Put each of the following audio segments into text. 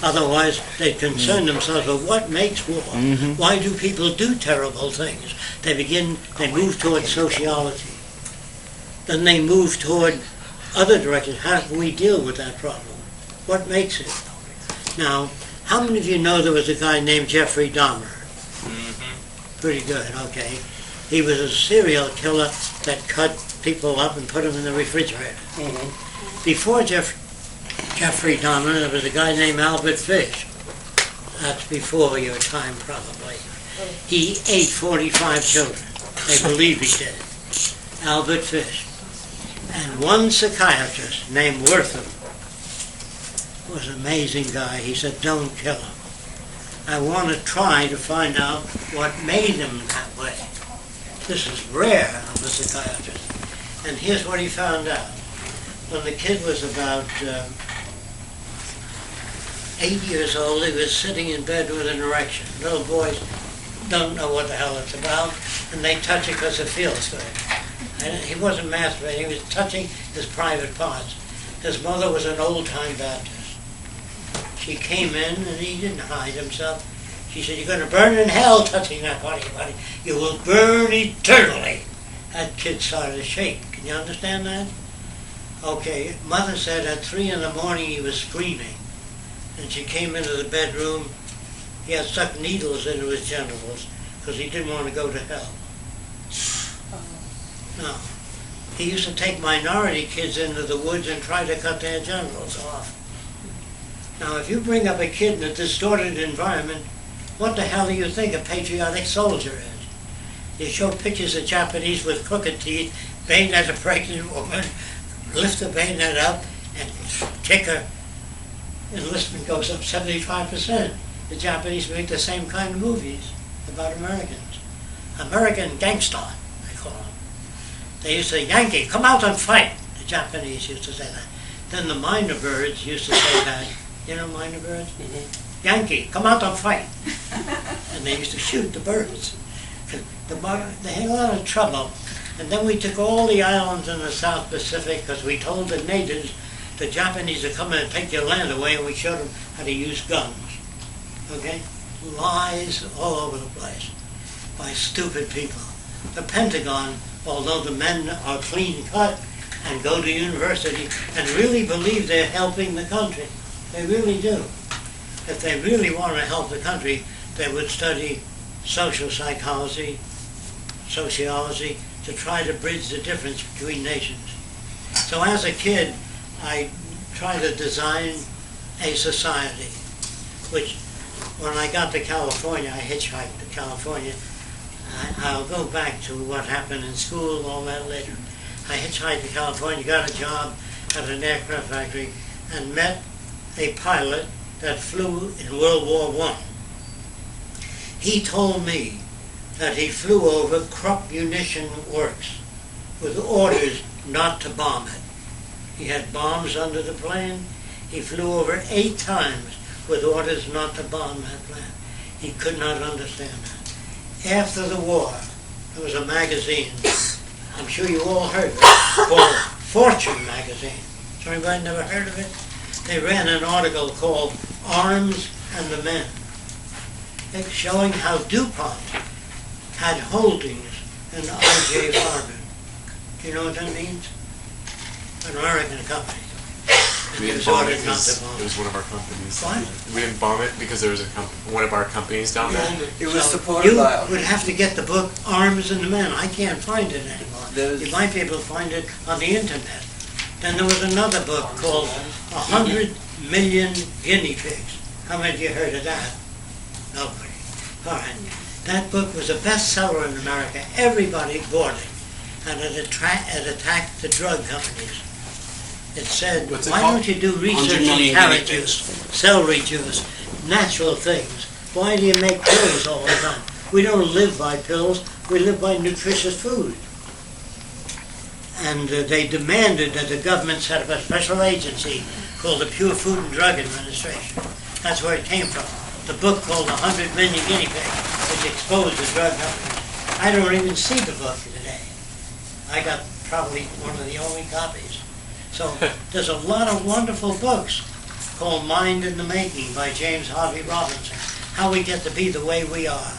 Otherwise, they concern themselves with what makes war. Why do people do terrible things? They move toward sociology. Then they move toward other directions. How do we deal with that problem? What makes it? Now, how many of you know there was a guy named Jeffrey Dahmer? Pretty good, okay. He was a serial killer that cut people up and put them in the refrigerator. Before Jeffrey Dahmer, there was a guy named Albert Fish. That's before your time, probably. He ate 45 children. They believe he did. Albert Fish. And one psychiatrist named Wortham was an amazing guy. He said, don't kill him. I want to try to find out what made him that way. This is rare of a psychiatrist. And here's what he found out. When the kid was about 8 years old, he was sitting in bed with an erection. Little boys don't know what the hell it's about, and they touch it because it feels good. And he wasn't masturbating, he was touching his private parts. His mother was an old-time Baptist. She came in, and he didn't hide himself. She said, you're going to burn in hell touching that part of your body. You will burn eternally. That kid started to shake. Can you understand that? Okay, mother said at 3 in the morning he was screaming. And she came into the bedroom. He had stuck needles into his genitals because he didn't want to go to hell. No. He used to take minority kids into the woods and try to cut their genitals off. Now, if you bring up a kid in a distorted environment, what the hell do you think a patriotic soldier is? You show pictures of Japanese with crooked teeth, bayonet a pregnant woman, lift the bayonet up, and kick her. Enlistment goes up 75%. The Japanese make the same kind of movies about Americans. American gangster, they call them. They used to say, Yankee, come out and fight. The Japanese used to say that. Then the minor birds used to say that. You know minor birds? Yankee, come out and fight. And they used to shoot the birds. They had a lot of trouble. And then we took all the islands in the South Pacific because we told the natives the Japanese are coming and take your land away, and we showed them how to use guns. Okay? Lies all over the place by stupid people. The Pentagon, although the men are clean cut and go to university and really believe they're helping the country, they really do. If they really want to help the country, they would study social psychology, sociology, to try to bridge the difference between nations. So as a kid, I tried to design a society, which when I got to California, I hitchhiked to California. I'll go back to what happened in school and all that later. I hitchhiked to California, got a job at an aircraft factory, and met a pilot that flew in World War I. He told me that he flew over Krupp Munition Works with orders not to bomb it. He had bombs under the plane. He flew over 8 times with orders not to bomb that plane. He could not understand that. After the war, there was a magazine, I'm sure you all heard of it, called Fortune magazine. So anybody never heard of it? They ran an article called Arms and the Men, showing how DuPont had holdings in I.J. Farben. Do you know what that means? An American company. We didn't bomb it because it was one of our companies. What? We didn't bomb it because there was one of our companies down there. It was supported by... You would have to get the book Arms and the Men. I can't find it anymore. You might be able to find it on the internet. Then there was another book called 100 Million Guinea Pigs. How many of you heard of that? Nobody. All right. That book was a bestseller in America. Everybody bought it. And it attacked the drug companies. It said, why don't you do research in carrot juice, celery juice, natural things? Why do you make pills all the time? We don't live by pills, we live by nutritious food. And they demanded that the government set up a special agency called the Pure Food and Drug Administration. That's where it came from. The book called 100 Million Guinea Pigs, which exposed the drug companies. I don't even see the book today. I got probably one of the only copies. So there's a lot of wonderful books called Mind in the Making by James Harvey Robinson. How we get to be the way we are.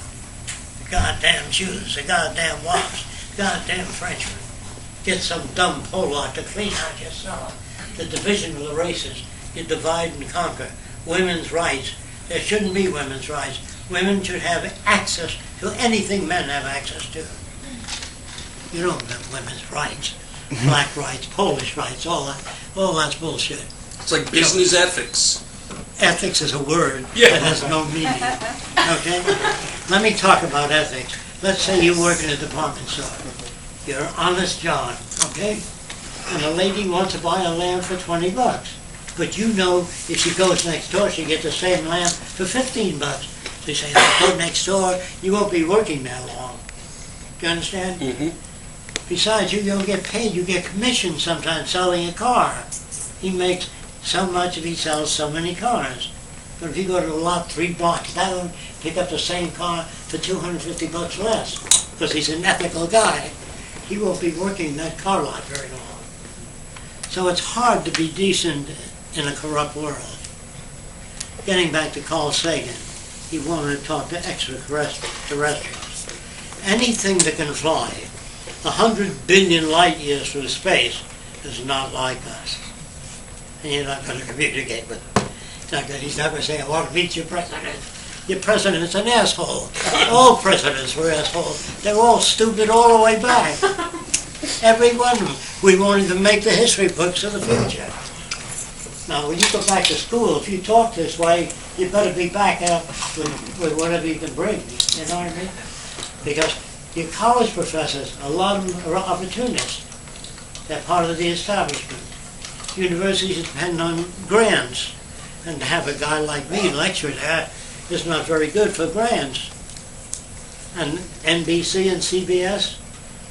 The goddamn Jews, the goddamn Wops, the goddamn Frenchmen. Get some dumb Polak to clean out your cellar. The division of the races. You divide and conquer. Women's rights. There shouldn't be women's rights. Women should have access to anything men have access to. You don't have women's rights. Black rights, Polish rights, all that's bullshit. It's like business ethics. Ethics is a word Yeah. that has no meaning. Okay? Let me talk about ethics. Let's say you work in a department store. You're an honest John, okay? And a lady wants to buy a lamp for $20. But you know if she goes next door, she gets the same lamp for $15. So you say, if you go next door, you won't be working that long. Do you understand? Mm-hmm. Besides, you don't get paid. You get commission sometimes selling a car. He makes so much if he sells so many cars. But if you go to a lot 3 blocks down, pick up the same car for $250 less, because he's an ethical guy, he won't be working that car lot very long. So it's hard to be decent in a corrupt world. Getting back to Carl Sagan, he wanted to talk to extraterrestrials. Anything that can fly 100 billion light years through space is not like us. And you're not going to communicate with him. He's not going to say, I want to meet your president. Your president's an asshole. All presidents were assholes. They're all stupid all the way back. Every one of them. We won't even make the history books of the future. Now, when you go back to school, if you talk this way, you better be back up with whatever you can bring. You know what I mean? Because your college professors, a lot of them are opportunists. They're part of the establishment. Universities depend on grants. And to have a guy like me lecture there is not very good for grants. And NBC and CBS,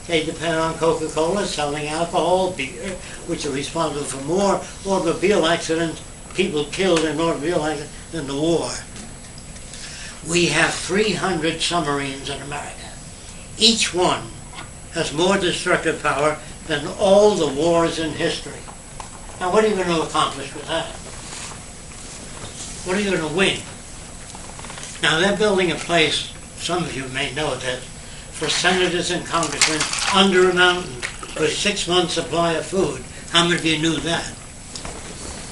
they depend on Coca-Cola selling alcohol, beer, which are responsible for more automobile accidents, people killed in automobile accidents, than the war. We have 300 submarines in America. Each one has more destructive power than all the wars in history. Now, what are you going to accomplish with that? What are you going to win? Now, they're building a place, some of you may know this, for senators and congressmen under a mountain with 6 months' supply of food. How many of you knew that?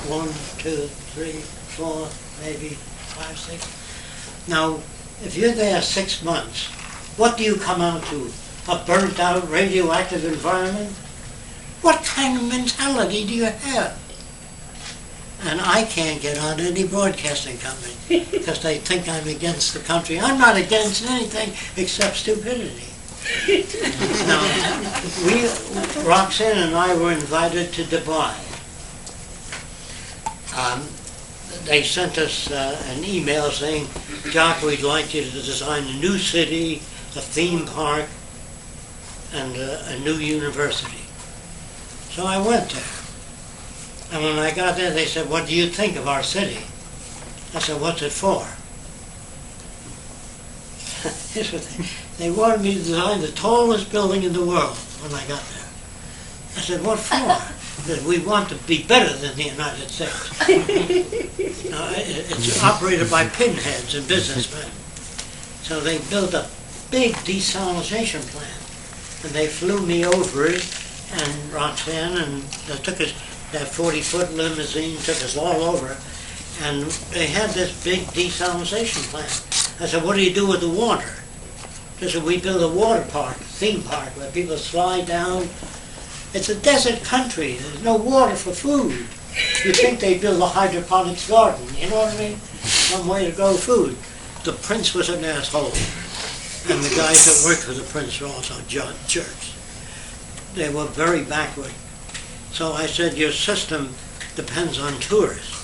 1, 2, 3, 4, maybe 5, 6. Now, if you're there 6 months, what do you come out to? A burnt-out radioactive environment? What kind of mentality do you have? And I can't get on any broadcasting company because they think I'm against the country. I'm not against anything except stupidity. Now, Roxanne and I were invited to Dubai. They sent us an email saying, Jock, we'd like you to design a new city, a theme park, and a new university. So I went there. And when I got there, they said, what do you think of our city? I said, what's it for? They wanted me to design the tallest building in the world when I got there. I said, what for? They said, we want to be better than the United States. Now, it's operated by pinheads and businessmen. So they built a big desalination plant. And they flew me over it, and Roxanne, and they took us, that 40-foot limousine took us all over, and they had this big desalination plant. I said, what do you do with the water? They said, we build a water park, theme park, where people slide down. It's a desert country. There's no water for food. You think they build a hydroponics garden, you know what I mean? Some way to grow food. The prince was an asshole. And the guys that worked for the prince were also jerks. They were very backward. So I said, your system depends on tourists.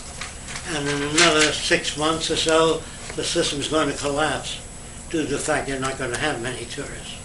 And in another 6 months or so, the system's going to collapse due to the fact you're not going to have many tourists.